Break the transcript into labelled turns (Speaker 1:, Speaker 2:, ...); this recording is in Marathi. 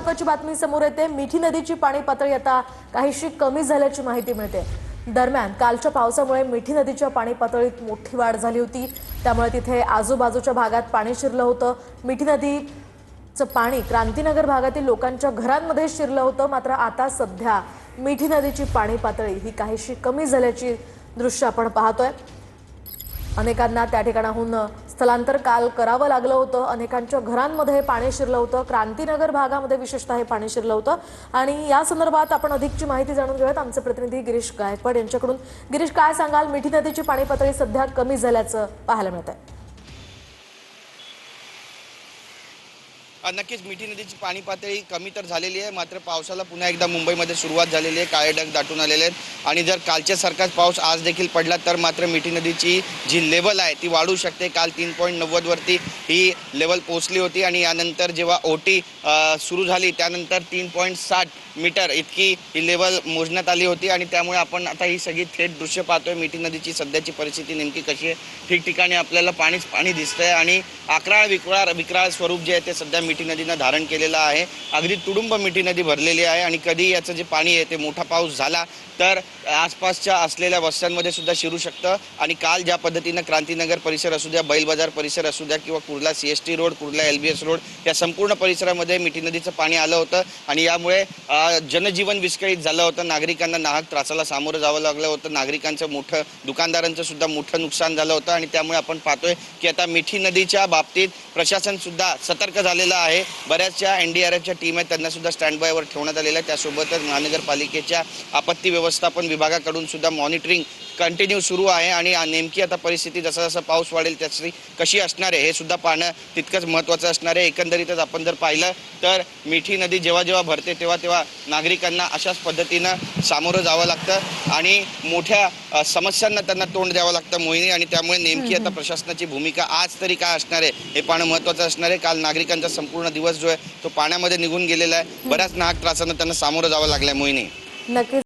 Speaker 1: महत्त्वाची बातमी समोर येते। मिठी नदीची पाणी पातळी आता काहीशी कमी झाल्याची माहिती मिळते। दरम्यान कालच्या पावसामुळे मिठी नदीच्या पाणी पातळीत मोठी वाढ झाली होती, त्यामुळे तिथे आजूबाजूच्या भागात पाणी शिरलं होतं। मिठी नदीचं पाणी क्रांतीनगर भागातील लोकांच्या घरांमध्ये शिरलं होतं। मात्र आता सध्या मिठी नदीची पाणी पातळी ही काहीशी कमी झाल्याची दृश्य आपण पाहतोय। अनेकांना त्या ठिकाणाहून स्थलांतर काल करावं लागलं होतं। अनेकांच्या घरांमध्ये पाणी शिरलं होतं। क्रांतीनगर भागामध्ये विशेषतः हे पाणी शिरलं होतं आणि या संदर्भात आपण अधिकची माहिती जाणून घेऊयात आमचे प्रतिनिधी गिरीश गायकवाड यांच्याकडून। गिरीश, काय सांगाल? मिठी नदीची पाणी पातळी सध्या कमी झाल्याचं पाहायला मिळतंय।
Speaker 2: नक्कीच मिठी नदीची पाणी पातळी कमी तर झालेली आहे, मात्र पावसाला पुन्हा एकदा मुंबईमध्ये सुरुवात झालेली आहे। काळे ढग दाटून आलेले आहेत आणि जर कालच्यासारखाच पाऊस आज देखील पडला तर मात्र मिठी नदीची जी लेवल आहे ती वाढू शकते। काल 3.90 वरती ही लेवल पोहोचली होती आणि यानंतर जेव्हा ओटी सुरू झाली त्यानंतर 3.60 मीटर इतकी ही लेवल मोजण्यात आली होती आणि त्यामुळे आपण आता ही सगळी थेट दृश्य पाहतोय। मिठी नदीची सध्याची परिस्थिती नेमकी कशी आहे? ठिकठिकाणी आपल्याला पाणीच पाणी दिसतंय आणि अकराळ विक्राळ स्वरूप जे आहे ते सध्या मिठी नदीनं धारण केलेलं आहे। अगदी तुडुंब मिठी नदी भरलेली आहे आणि कधी याचं जे पाणी आहे ते मोठा पाऊस झाला तर आसपासच्या असलेल्या वस्त्यांमध्ये सुद्धा शिरू शकतं। आणि काल ज्या पद्धतीनं क्रांतीनगर परिसर असू द्या, बैल बाजार परिसर असू द्या किंवा Kurla CST road, Kurla LBS road या संपूर्ण परिसरामध्ये मिठी नदीचं पाणी आलं होतं आणि यामुळे जनजीवन विस्कळीत झालं होतं। नागरिकांना नाहक त्रासाला सामोरं जावं लागलं होतं। नागरिकांचं मोठं, दुकानदारांचं सुद्धा मोठं नुकसान झालं होतं आणि त्यामुळे आपण पाहतोय की आता मिठी नदीच्या बाबतीत प्रशासन सुद्धा सतर्क झालेलं आहे। बऱ्याचशा NDRFच्या टीम आहेत, त्यांना सुद्धा स्टँड बायवर ठेवण्यात आलेलं आहे। त्यासोबतच महानगरपालिकेच्या आपत्ती व्यवस्थापन विभागाकडून सुद्धा मॉनिटरिंग कंटिन्यू सुरू आहे आणि नेमकी आता परिस्थिती जसा जसा पाऊस वाढेल त्याची कशी असणार आहे हे सुद्धा पाहणं तितकंच महत्त्वाचं असणार आहे। एकंदरीतच आपण जर पाहिलं तर मिठी नदी जेव्हा जेव्हा भरते तेव्हा तेव्हा नागरिकांना अशाच पद्धतीनं सामोरं जावं लागतं आणि मोठ्या समस्यांना त्यांना तोंड द्यावं लागतं मोहिनी। आणि त्यामुळे नेमकी आता प्रशासनाची भूमिका आज तरी काय असणार आहे हे पाहणं महत्त्वाचं असणार आहे। काल नागरिकांचा संपूर्ण दिवस जो आहे तो पाण्यामध्ये निघून गेलेला आहे। बऱ्याच नाहक त्रासांना त्यांना सामोरं जावं लागलंय मोहिनी।
Speaker 1: नक्कीच